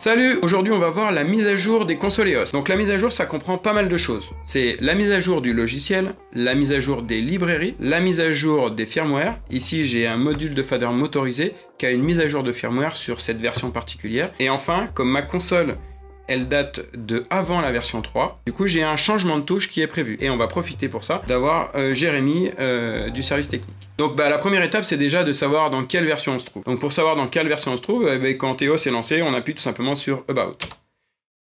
Salut, aujourd'hui on va voir la mise à jour des consoles EOS. Donc la mise à jour ça comprend pas mal de choses. C'est la mise à jour du logiciel, la mise à jour des librairies, la mise à jour des firmware. Ici j'ai un module de fader motorisé qui a une mise à jour de firmware sur cette version particulière. Et enfin, comme ma console elle date de avant la version 3, du coup j'ai un changement de touche qui est prévu. Et on va profiter pour ça d'avoir Jérémy du service technique. Donc la première étape c'est déjà de savoir dans quelle version on se trouve. Donc pour savoir dans quelle version on se trouve, quand EOS est lancé, on appuie tout simplement sur About.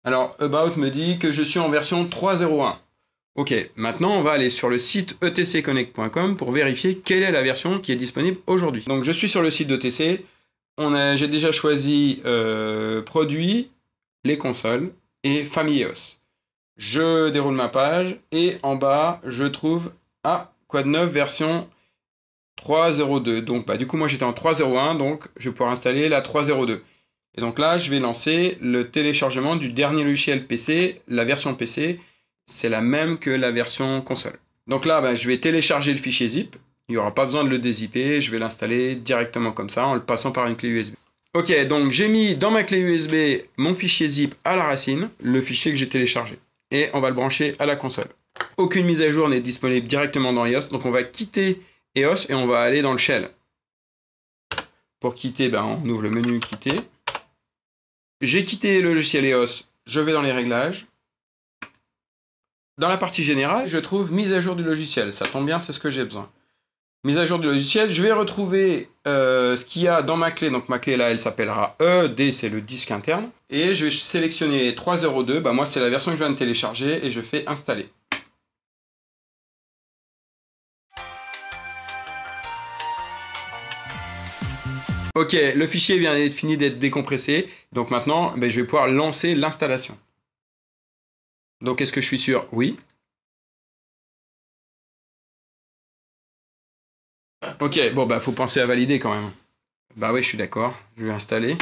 Alors About me dit que je suis en version 3.0.1. Ok, maintenant on va aller sur le site etcconnect.com pour vérifier quelle est la version qui est disponible aujourd'hui. Donc je suis sur le site d'ETC, j'ai déjà choisi produits, les consoles et famille EOS. Je déroule ma page et en bas je trouve Quad 9 version 3.0.2. Donc du coup moi j'étais en 3.0.1, donc je vais pouvoir installer la 3.0.2. Et donc là je vais lancer le téléchargement du dernier logiciel PC. La version PC c'est la même que la version console. Donc là je vais télécharger le fichier zip. Il n'y aura pas besoin de le dézipper, je vais l'installer directement comme ça en le passant par une clé USB. Ok, donc j'ai mis dans ma clé USB mon fichier zip à la racine, le fichier que j'ai téléchargé. Et on va le brancher à la console. Aucune mise à jour n'est disponible directement dans EOS, donc on va quitter EOS et on va aller dans le shell. Pour quitter, on ouvre le menu quitter. J'ai quitté le logiciel EOS, je vais dans les réglages. Dans la partie générale, je trouve mise à jour du logiciel. Ça tombe bien, c'est ce que j'ai besoin. Mise à jour du logiciel, je vais retrouver ce qu'il y a dans ma clé. Donc ma clé là, elle s'appellera E, D c'est le disque interne. Et je vais sélectionner 3.0.2, moi c'est la version que je viens de télécharger et je fais installer. Ok, le fichier vient d'être fini d'être décompressé. Donc maintenant, je vais pouvoir lancer l'installation. Donc est-ce que je suis sûr? Oui. Ok, faut penser à valider quand même. Oui, je suis d'accord, je vais installer.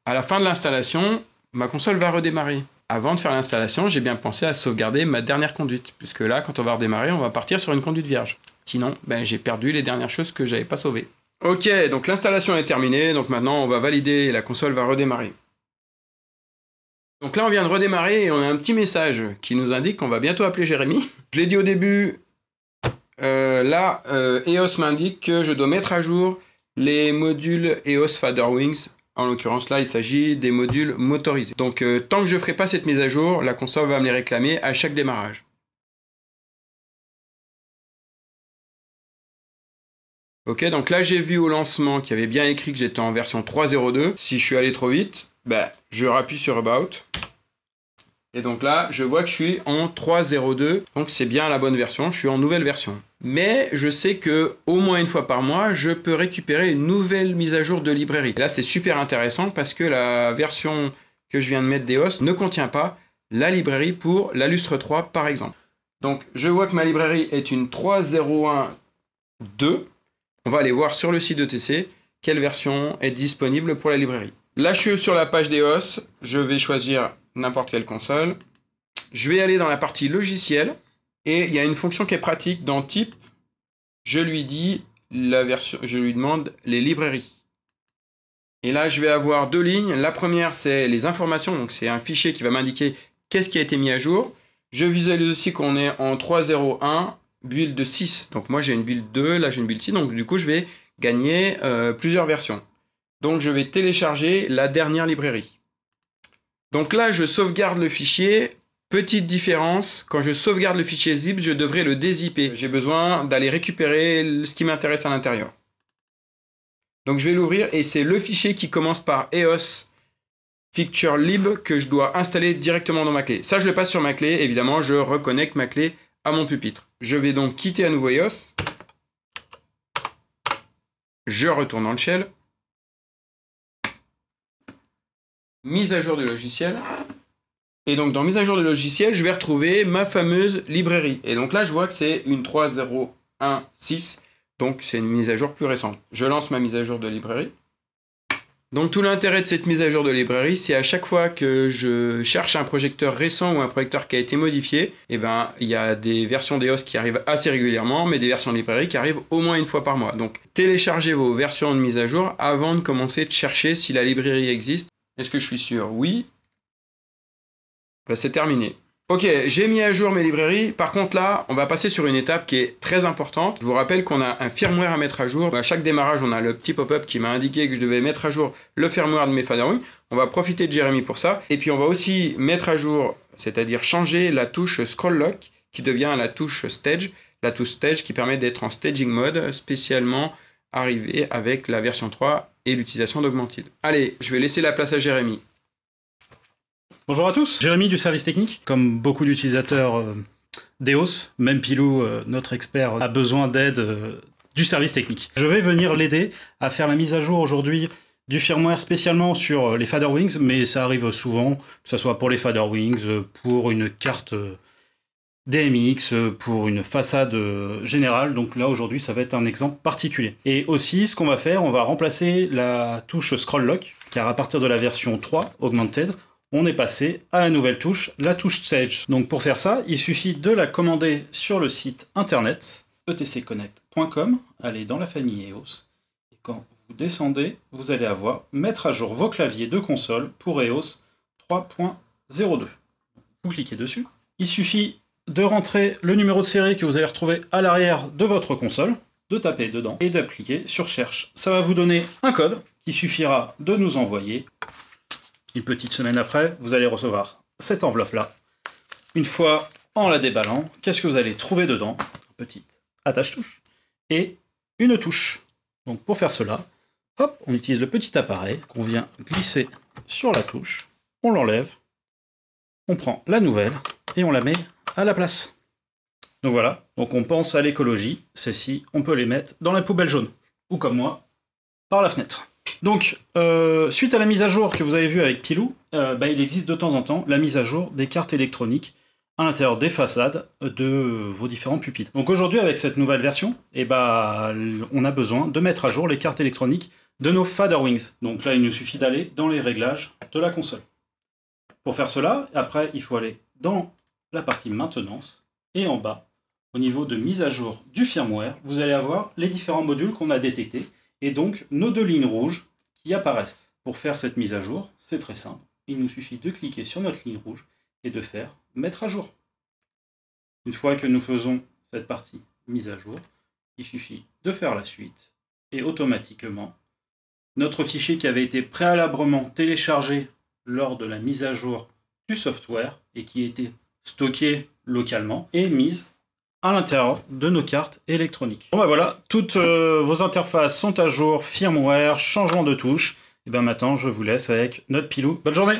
À la fin de l'installation, ma console va redémarrer. Avant de faire l'installation, j'ai bien pensé à sauvegarder ma dernière conduite, puisque là, quand on va redémarrer, on va partir sur une conduite vierge. Sinon, j'ai perdu les dernières choses que j'avais pas sauvées. Ok, donc l'installation est terminée, donc maintenant on va valider et la console va redémarrer. Donc là, on vient de redémarrer et on a un petit message qui nous indique qu'on va bientôt appeler Jérémy. Je l'ai dit au début. EOS m'indique que je dois mettre à jour les modules EOS Fader Wings. En l'occurrence là il s'agit des modules motorisés. Donc tant que je ne ferai pas cette mise à jour, la console va me les réclamer à chaque démarrage. Ok, donc là j'ai vu au lancement qu'il y avait bien écrit que j'étais en version 3.0.2. Si je suis allé trop vite, je rappuie sur About. Et donc là, je vois que je suis en 3.0.2, donc c'est bien la bonne version, je suis en nouvelle version. Mais je sais que au moins une fois par mois, je peux récupérer une nouvelle mise à jour de librairie. Et là, c'est super intéressant parce que la version que je viens de mettre d'EOS ne contient pas la librairie pour la Lustre 3 par exemple. Donc je vois que ma librairie est une 3.0.1.2. On va aller voir sur le site de TC quelle version est disponible pour la librairie. Là, je suis sur la page d'EOS, je vais choisir n'importe quelle console. Je vais aller dans la partie logiciel et il y a une fonction qui est pratique dans type. Je lui dis la version, je lui demande les librairies. Et là, je vais avoir deux lignes. La première, c'est les informations, donc c'est un fichier qui va m'indiquer qu'est-ce qui a été mis à jour. Je visualise aussi qu'on est en 3.0.1, build 6. Donc moi, j'ai une build 2, là j'ai une build 6, donc du coup, je vais gagner plusieurs versions. Donc je vais télécharger la dernière librairie. Donc là, je sauvegarde le fichier. Petite différence, quand je sauvegarde le fichier zip, je devrais le dézipper. J'ai besoin d'aller récupérer ce qui m'intéresse à l'intérieur. Donc je vais l'ouvrir et c'est le fichier qui commence par EOS Fixture Lib que je dois installer directement dans ma clé. Ça, je le passe sur ma clé. Évidemment, je reconnecte ma clé à mon pupitre. Je vais donc quitter à nouveau EOS. Je retourne dans le shell. Mise à jour du logiciel. Et donc dans mise à jour du logiciel, je vais retrouver ma fameuse librairie. Et donc là, je vois que c'est une 3.0.1.6. Donc c'est une mise à jour plus récente. Je lance ma mise à jour de librairie. Donc tout l'intérêt de cette mise à jour de librairie, c'est à chaque fois que je cherche un projecteur récent ou un projecteur qui a été modifié, il y a des versions d'EOS qui arrivent assez régulièrement, mais des versions de librairie qui arrivent au moins une fois par mois. Donc téléchargez vos versions de mise à jour avant de commencer de chercher si la librairie existe. Est-ce que je suis sûr? Oui. Ben, c'est terminé. Ok, j'ai mis à jour mes librairies. Par contre là, on va passer sur une étape qui est très importante. Je vous rappelle qu'on a un firmware à mettre à jour. À chaque démarrage, on a le petit pop-up qui m'a indiqué que je devais mettre à jour le firmware de mes FaderWings. On va profiter de Jérémy pour ça. Et puis on va aussi mettre à jour, c'est-à-dire changer la touche Scroll Lock qui devient la touche Stage. La touche Stage qui permet d'être en staging mode, spécialement arrivé avec la version 3 et l'utilisation d'Augmented. Allez, je vais laisser la place à Jérémy. Bonjour à tous, Jérémy du service technique. Comme beaucoup d'utilisateurs d'EOS, même Pilou, notre expert, a besoin d'aide du service technique. Je vais venir l'aider à faire la mise à jour aujourd'hui du firmware spécialement sur les FaderWings, mais ça arrive souvent, que ce soit pour les FaderWings, pour une carte DMX, pour une façade générale. Donc là aujourd'hui ça va être un exemple particulier. Et aussi ce qu'on va faire, on va remplacer la touche Scroll Lock, car à partir de la version 3 Augmented, on est passé à la nouvelle touche, la touche Stage. Donc pour faire ça, il suffit de la commander sur le site internet etcconnect.com, allez dans la famille EOS, et quand vous descendez, vous allez avoir mettre à jour vos claviers de console pour EOS 3.02. Vous cliquez dessus, il suffit de rentrer le numéro de série que vous allez retrouver à l'arrière de votre console, de taper dedans et d'appliquer sur Cherche. Ça va vous donner un code qui suffira de nous envoyer. Une petite semaine après, vous allez recevoir cette enveloppe-là. Une fois en la déballant, qu'est-ce que vous allez trouver dedans? Une petite attache-touche et une touche. Donc pour faire cela, hop, on utilise le petit appareil qu'on vient glisser sur la touche, on l'enlève, on prend la nouvelle et on la met à la place. Donc voilà, donc on pense à l'écologie, celles-ci, on peut les mettre dans la poubelle jaune, ou comme moi, par la fenêtre. Donc, suite à la mise à jour que vous avez vue avec Pilou, il existe de temps en temps la mise à jour des cartes électroniques à l'intérieur des façades de vos différents pupitres. Donc aujourd'hui, avec cette nouvelle version, on a besoin de mettre à jour les cartes électroniques de nos FaderWings. Donc là, il nous suffit d'aller dans les réglages de la console. Pour faire cela, après, il faut aller dans la partie maintenance, et en bas, au niveau de mise à jour du firmware, vous allez avoir les différents modules qu'on a détectés, et donc nos deux lignes rouges qui apparaissent. Pour faire cette mise à jour, c'est très simple, il nous suffit de cliquer sur notre ligne rouge et de faire mettre à jour. Une fois que nous faisons cette partie mise à jour, il suffit de faire la suite, et automatiquement, notre fichier qui avait été préalablement téléchargé lors de la mise à jour du software et qui était stocké localement est mise à l'intérieur de nos cartes électroniques. Bon voilà, toutes vos interfaces sont à jour, firmware, changement de touche. Et bien maintenant, je vous laisse avec notre Pilou. Bonne journée!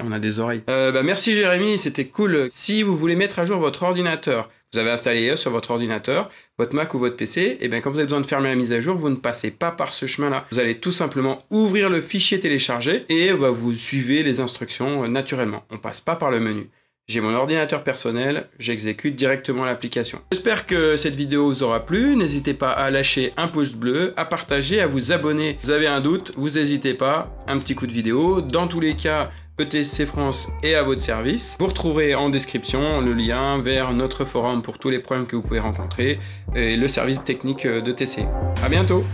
On a des oreilles. Merci Jérémy, c'était cool. Si vous voulez mettre à jour votre ordinateur, vous avez installé EOS sur votre ordinateur, votre Mac ou votre PC, et bien quand vous avez besoin de fermer la mise à jour, vous ne passez pas par ce chemin-là. Vous allez tout simplement ouvrir le fichier téléchargé et vous suivez les instructions naturellement. On ne passe pas par le menu. J'ai mon ordinateur personnel, j'exécute directement l'application. J'espère que cette vidéo vous aura plu. N'hésitez pas à lâcher un pouce bleu, à partager, à vous abonner. Vous avez un doute, vous n'hésitez pas, un petit coup de vidéo. Dans tous les cas, ETC France est à votre service. Vous retrouverez en description le lien vers notre forum pour tous les problèmes que vous pouvez rencontrer et le service technique d'ETC. À bientôt!